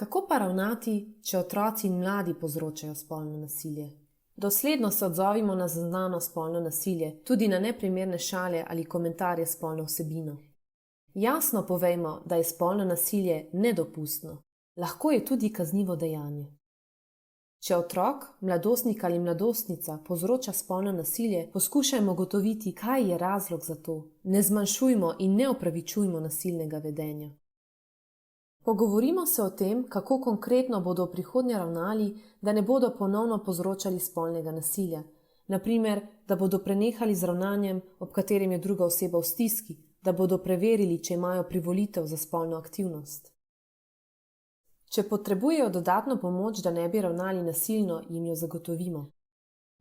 Kako pa ravnati, če otroci in mladi povzročajo spolno nasilje? Dosledno se odzovimo na zaznano spolno nasilje, tudi na neprimerne šale ali komentarje s spolno vsebino. Jasno povejmo, da je spolno nasilje nedopustno. Lahko je tudi kaznivo dejanje. Če otrok, mladostnik ali mladostnica povzroča spolno nasilje, poskušajmo ugotoviti, kaj je razlog za to. Ne zmanjšujmo in ne opravičujmo nasilnega vedenja. Pogovorimo se o tem, kako konkretno bodo v prihodnje ravnali, da ne bodo ponovno povzročali spolnega nasilja. Naprimer, da bodo prenehali z ravnanjem, ob katerem je druga oseba v stiski, da bodo preverili, če imajo privolitev za spolno aktivnost. Če potrebujejo dodatno pomoč, da ne bi ravnali nasilno, jim jo zagotovimo.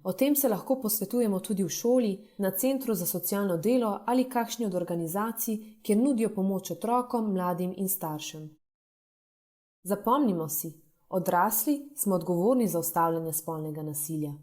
O tem se lahko posvetujemo tudi v šoli, na centru za socialno delo ali kakšni od organizacij, kjer nudijo pomoč otrokom, mladim in staršem. Zapomnimo si, odrasli smo odgovorni za ustavljanje spolnega nasilja.